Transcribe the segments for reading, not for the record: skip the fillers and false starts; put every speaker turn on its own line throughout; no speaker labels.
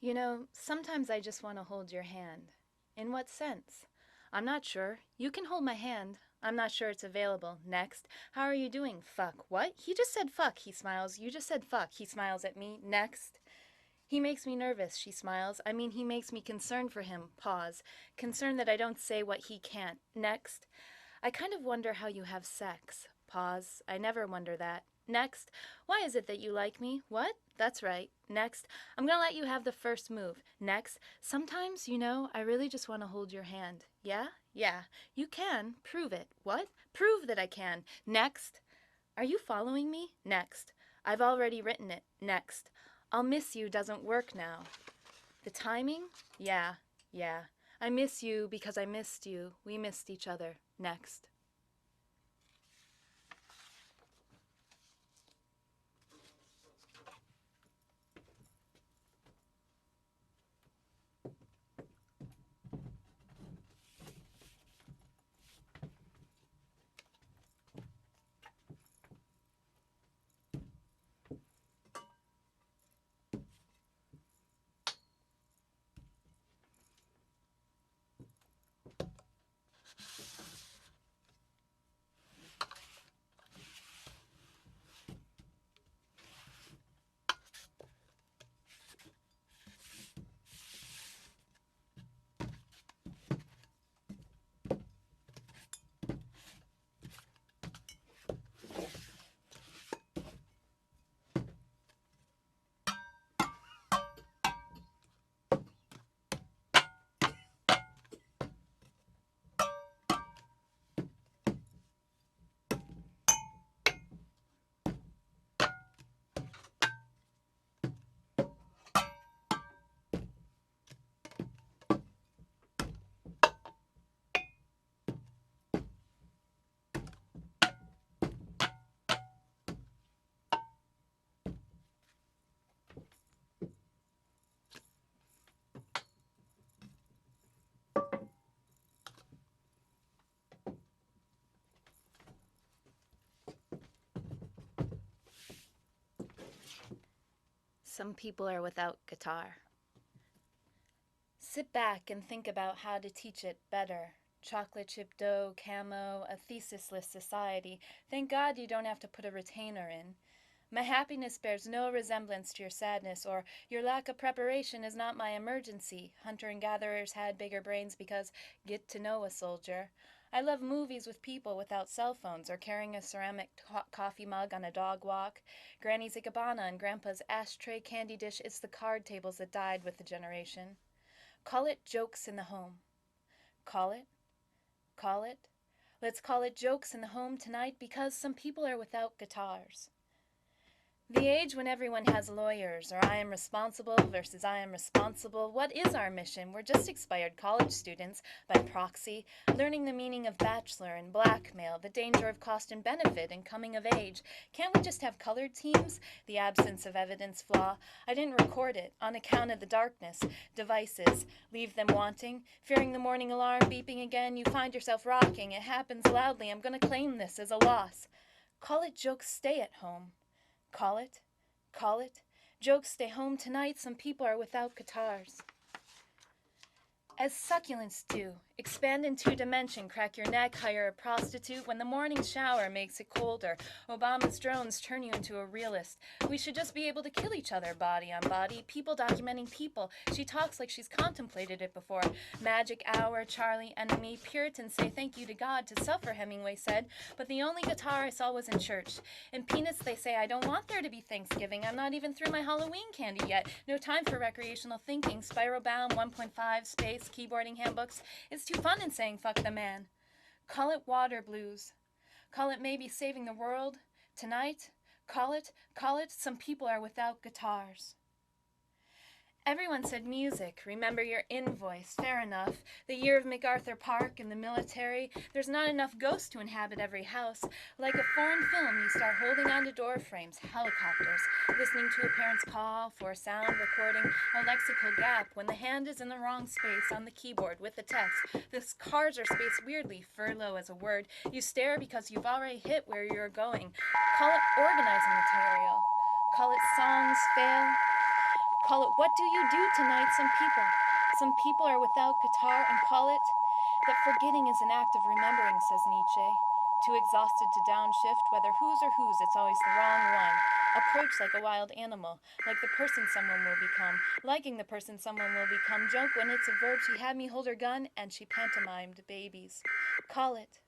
You know, sometimes I just want to hold your hand. In what sense? I'm not sure. You can hold my hand. I'm not sure it's available. Next. How are you doing? Fuck. What? He just said fuck. He smiles. You just said fuck. He smiles at me. Next. He makes me nervous, she smiles. I mean, he makes me concerned for him. Pause. Concerned that I don't say what he can't. Next. I kind of wonder how you have sex. Pause. I never wonder that. Next. Why is it that you like me? What? That's right. Next. I'm gonna let you have the first move. Next. Sometimes, I really just want to hold your hand. Yeah? Yeah. You can. Prove it. What? Prove that I can. Next. Are you following me? Next. I've already written it. Next. I'll miss you doesn't work now. The timing? Yeah. Yeah. I miss you because I missed you. We missed each other. Next. Some people are without guitar. Sit back and think about how to teach it better. Chocolate chip dough, camo, a thesis-less society. Thank God you don't have to put a retainer in. My happiness bears no resemblance to your sadness, or your lack of preparation is not my emergency. Hunter and gatherers had bigger brains because get to know a soldier. I love movies with people without cell phones or carrying a ceramic coffee mug on a dog walk. Granny's ikebana and Grandpa's ashtray candy dish, it's the card tables that died with the generation. Call it jokes in the home. Call it. Call it. Let's call it jokes in the home tonight because some people are without guitars. The age when everyone has lawyers, or I am responsible versus I am responsible. What is our mission? We're just expired college students, by proxy, learning the meaning of bachelor and blackmail, the danger of cost and benefit and coming of age. Can't we just have colored teams? The absence of evidence flaw. I didn't record it, on account of the darkness. Devices, leave them wanting. Fearing the morning alarm beeping again, you find yourself rocking. It happens loudly, I'm gonna claim this as a loss. Call it jokes, stay at home. Call it. Call it. Jokes stay home tonight, some people are without guitars. As succulents do, expand in 2-dimension, crack your neck, hire a prostitute when the morning shower makes it colder. Obama's drones turn you into a realist. We should just be able to kill each other, body on body, people documenting people. She talks like she's contemplated it before. Magic hour, Charlie, enemy, Puritans say thank you to God to suffer, Hemingway said, but the only guitar I saw was in church. In Peanuts they say I don't want there to be Thanksgiving. I'm not even through my Halloween candy yet. No time for recreational thinking. Spiral bound, 1.5, space, keyboarding handbooks. It's too fun in saying fuck the man. Call it water blues. Call it maybe saving the world. Tonight, call it, some people are without guitars. Everyone said music, remember your invoice, fair enough. The year of MacArthur Park and the military, there's not enough ghosts to inhabit every house. Like a foreign film, you start holding on to door frames, helicopters, listening to a parent's call for a sound recording, a lexical gap when the hand is in the wrong space on the keyboard with the text. The cards are spaced weirdly, furlough as a word. You stare because you've already hit where you're going. Call it organizing material. Call it songs fail. Call it, what do you do tonight, some people? Some people are without guitar, and call it that forgetting is an act of remembering, says Nietzsche. Too exhausted to downshift, whether whose or whose, it's always the wrong one. Approach like a wild animal, like the person someone will become, liking the person someone will become. Joke when it's a verb, she had me hold her gun, and she pantomimed babies. Call it,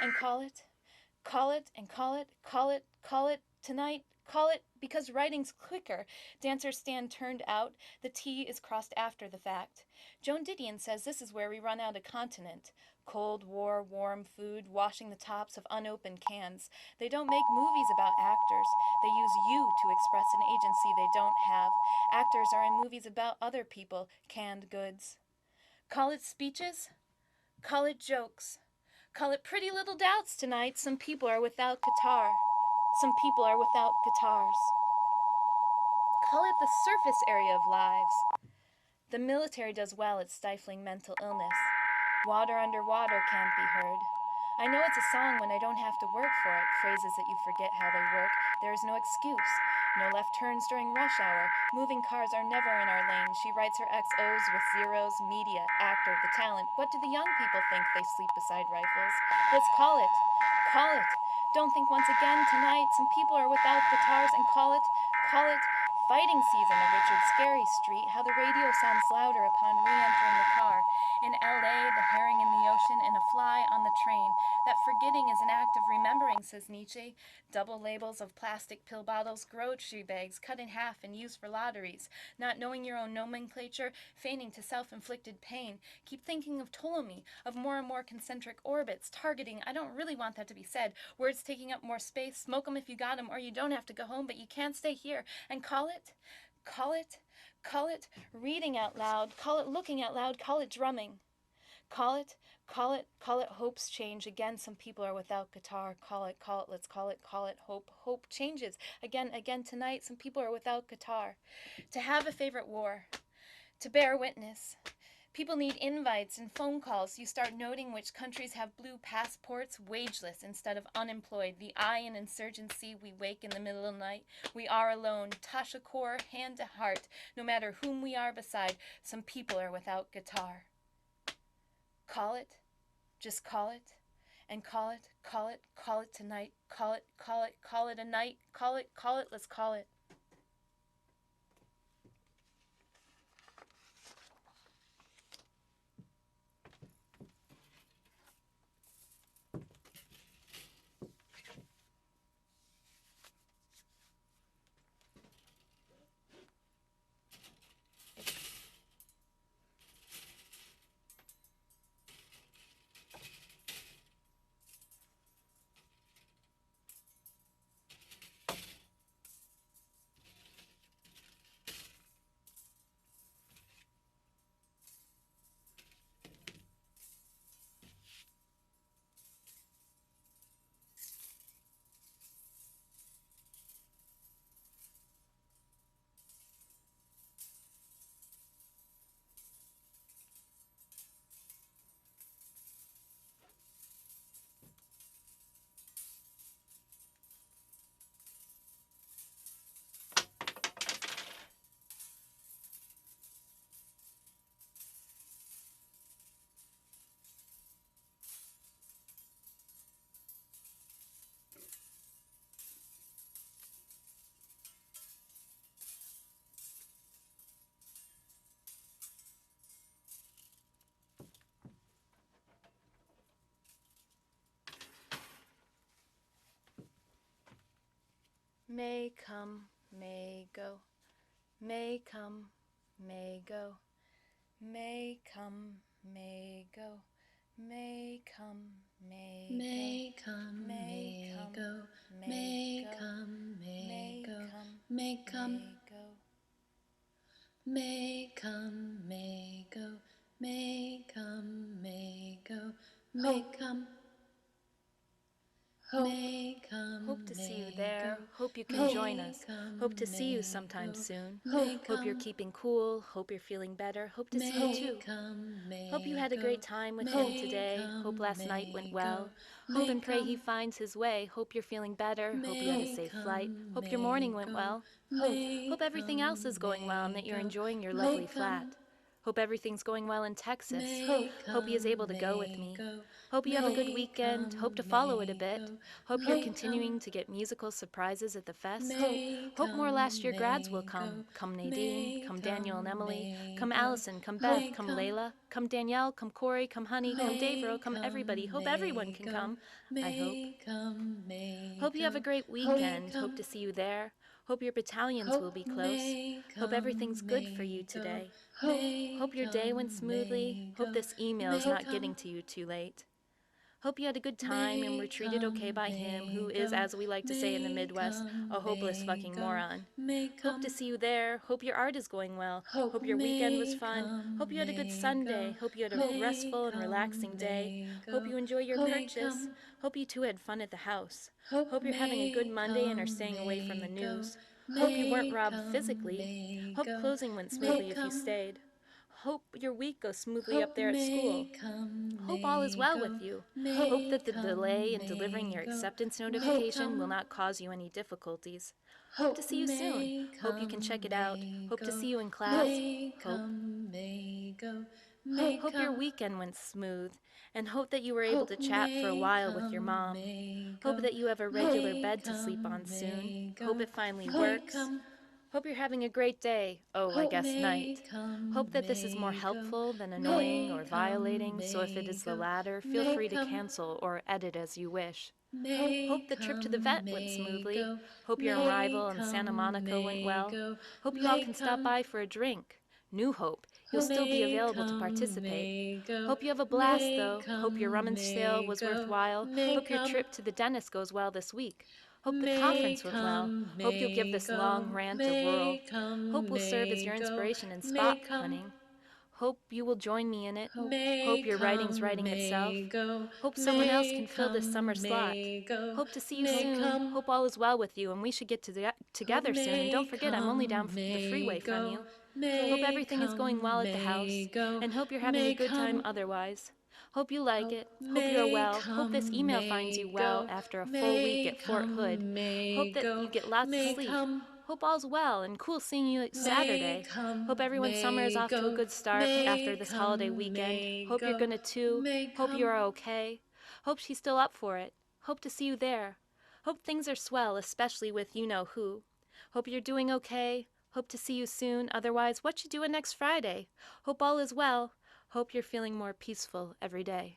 and call it, call it, and call it, call it, call it, tonight, call it, because writing's quicker. Dancers stand turned out, the T is crossed after the fact. Joan Didion says this is where we run out a continent. Cold war, warm food, washing the tops of unopened cans. They don't make movies about actors. They use you to express an agency they don't have. Actors are in movies about other people, canned goods. Call it speeches, call it jokes. Call it pretty little doubts tonight. Some people are without guitar. Some people are without guitars. Call it the surface area of lives. The military does well at stifling mental illness. Water under water can't be heard. I know it's a song when I don't have to work for it, phrases that you forget how they work. There is no excuse. No left turns during rush hour. Moving cars are never in our lane. She writes her XOs with zeros. Media, actor, the talent. What do the young people think they sleep beside rifles? Let's call it. Call it. Don't think once again tonight. Some people are without guitars, and call it fighting season of Richard Scarry Street. How the radio sounds louder upon re-entering the car. In LA, the herring in the ocean, and a fly on the train. That forgetting is an act of remembering, says Nietzsche. Double labels of plastic pill bottles, grocery bags cut in half and used for lotteries. Not knowing your own nomenclature, feigning to self-inflicted pain. Keep thinking of Ptolemy, of more and more concentric orbits, targeting. I don't really want that to be said. Words taking up more space. Smoke 'em if you got 'em, or you don't have to go home, but you can't stay here. And call it, call it, call it reading out loud, call it looking out loud, call it drumming. Call it, call it, call it hopes change. Again, some people are without guitar. Call it, let's call it hope. Hope changes. Again tonight, some people are without guitar. To have a favorite war. To bear witness. People need invites and phone calls. You start noting which countries have blue passports, wageless instead of unemployed. The I in insurgency, we wake in the middle of the night. We are alone, Tasha core, hand to heart. No matter whom we are beside, some people are without guitar. Call it, just call it, and call it tonight. Call it a night. Call it, let's call it. May come, may go, may come, may go, may come, may go, may come, may come, may go, may come, may go, may come, may come, may go, may come, may go, may come. Hope to see you there. Hope you can join us. Hope to see you sometime soon. Hope you're keeping cool. Hope you're feeling better. Hope to see you too. Hope you had a great time with him today. Hope last night went well. Hope and pray he finds his way. Hope you're feeling better. Hope you had a safe flight. Hope your morning went well. Hope everything else is going well and that you're enjoying your lovely flat. Hope everything's going well in Texas. Hope he is able to go with me. Hope you have a good weekend. Hope to follow it a bit. Hope you're continuing to get musical surprises at the fest. Hope more last year grads will come. Come Nadine, come Danielle and Emily, come Allison, come Beth, come Layla, come Danielle, come Corey, come Honey, come Davero, come everybody. Hope everyone can come, I hope. Hope you have a great weekend. Hope to see you there. Hope your battalions will be close. Hope everything's good for you today. Hope your day went smoothly. Hope this email is not getting to you too late. Hope you had a good time and were treated okay by him, who is, as we like to say in the Midwest, a hopeless fucking moron. Hope to see you there. Hope your art is going well. Hope your weekend was fun. Hope you had a good Sunday. Hope you had a restful and relaxing day. Hope you enjoy your purchase. Hope you two had fun at the house. Hope you're having a good Monday and are staying away from the news. Hope you weren't robbed physically. Hope closing went smoothly if you stayed. Hope your week goes smoothly up there at school. Hope all is well with you. Hope that the delay in delivering your acceptance notification will not cause you any difficulties. Hope to see you soon. Hope you can check it out. Hope to see you in class. Hope your weekend went smooth, and hope that you were able to chat for a while with your mom. Hope that you have a regular bed to sleep on soon. Hope it finally works. Hope you're having a great day. Oh, I guess night. Hope that this is more helpful than annoying or violating, so if it is the latter, feel free to cancel or edit as you wish. Hope the trip to the vet went smoothly. Hope your arrival in Santa Monica went well. Hope you all can stop by for a drink. New hope. You'll still be available to participate. Hope you have a blast, though. Hope your rummage sale was worthwhile. Hope your trip to the dentist goes well this week. Hope the conference went well. Hope you'll give this long rant a whirl. Hope will serve as your inspiration in spot hunting. Hope you will join me in it. Hope your writing's writing itself. Hope someone else can fill this summer slot. Hope to see you soon. Hope all is well with you and we should get together soon. And don't forget, I'm only down the freeway from you. Hope everything is going well at the house. And hope you're having a good time otherwise. Hope you like it. Hope you're well. Hope this email finds you well after a full week at Fort Hood. Hope that you get lots of sleep. Hope all's well and cool seeing you Saturday. Hope everyone's summer is off to a good start after this holiday weekend. Hope you're gonna too. Hope you are okay. Hope she's still up for it. Hope to see you there. Hope things are swell, especially with you-know-who. Hope you're doing okay. Hope to see you soon. Otherwise, what you doing next Friday? Hope all is well. Hope you're feeling more peaceful every day.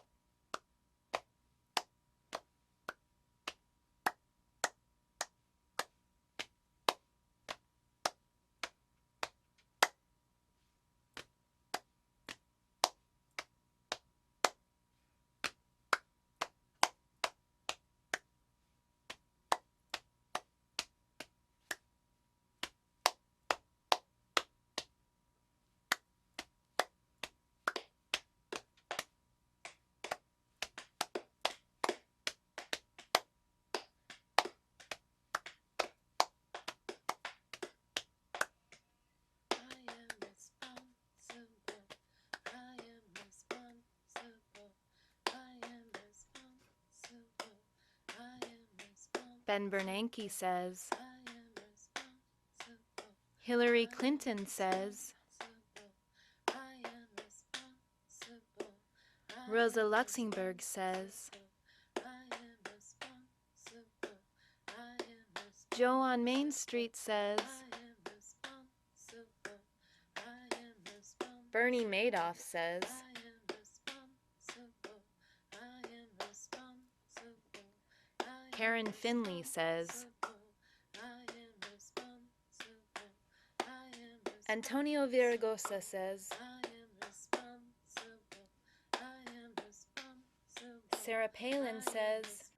Ben Bernanke says. Hillary Clinton says. Rosa Luxemburg says. Joe on Main Street says. Bernie Madoff says. Karen Finley says. Antonio Viragosa says. Sarah Palin says.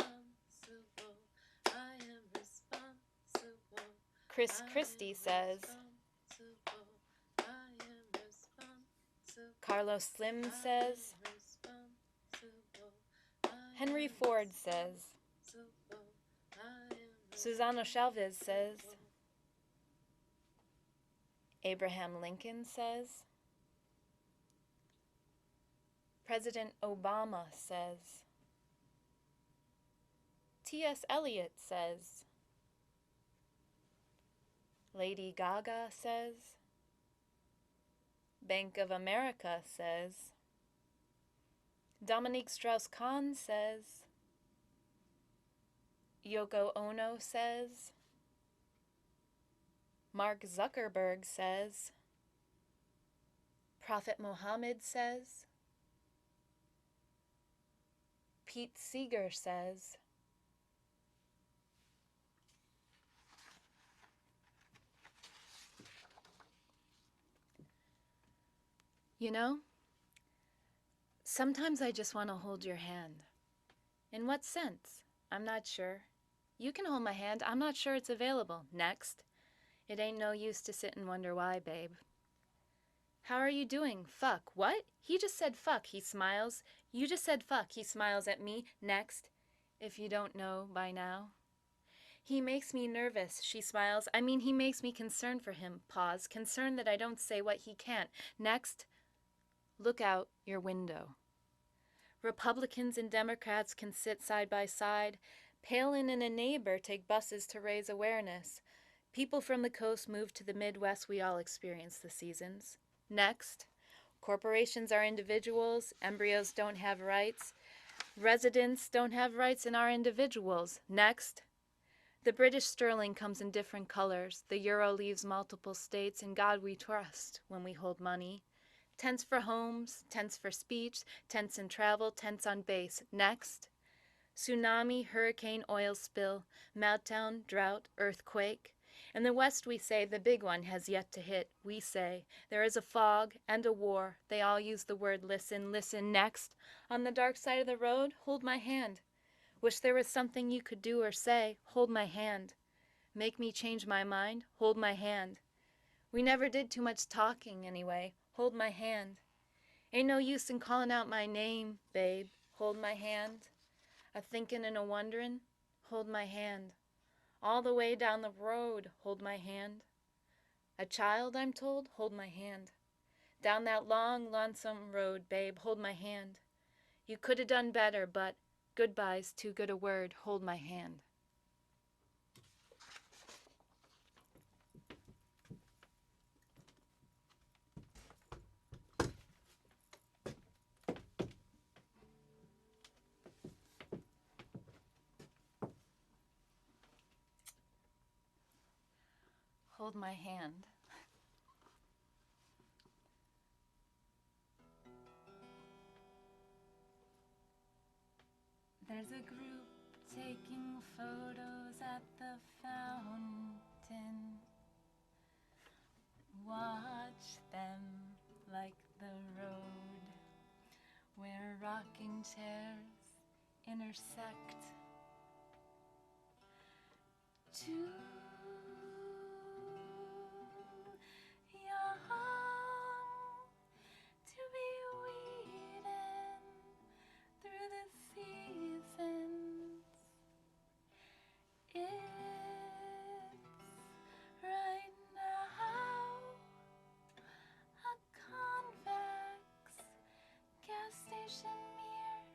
Chris Christie says. Carlos Slim says. Henry Ford says. Susana Chavez says. Abraham Lincoln says. President Obama says. T.S. Eliot says. Lady Gaga says. Bank of America says. Dominique Strauss-Kahn says. Yoko Ono says. Mark Zuckerberg says. Prophet Muhammad says. Pete Seeger says. You know, sometimes I just want to hold your hand. In what sense? I'm not sure. You can hold my hand. I'm not sure it's available. Next. It ain't no use to sit and wonder why, babe. How are you doing? Fuck. What? He just said fuck. He smiles. You just said fuck. He smiles at me. Next. If you don't know by now. He makes me nervous. She smiles. I mean, he makes me concerned for him. Pause. Concerned that I don't say what he can't. Next. Look out your window. Republicans and Democrats can sit side by side. Palin and a neighbor take buses to raise awareness. People from the coast move to the Midwest. We all experience the seasons. Next, corporations are individuals. Embryos don't have rights. Residents don't have rights and are individuals. Next, the British sterling comes in different colors. The euro leaves multiple states. In God we trust when we hold money. Tents for homes, tents for speech, tents in travel, tents on base. Next, tsunami, hurricane, oil spill, meltdown, drought, earthquake. In the West we say the big one has yet to hit. We say there is a fog and a war. They all use the word listen, listen. Next, on the dark side of the road, hold my hand. Wish there was something you could do or say. Hold my hand. Make me change my mind. Hold my hand. We never did too much talking anyway. Hold my hand. Ain't no use in calling out my name, babe. Hold my hand. A thinkin' and a wonderin'. Hold my hand. All the way down the road, hold my hand. A child, I'm told, hold my hand. Down that long, lonesome road, babe, hold my hand. You could have done better, but goodbye's too good a word. Hold my hand. Hold my hand. There's a group taking photos at the fountain. Watch them like the road where rocking chairs intersect. Too young to be weeding through the seasons. It's right now a convex gas station mirror,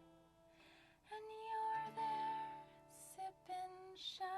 and you're there sipping shine.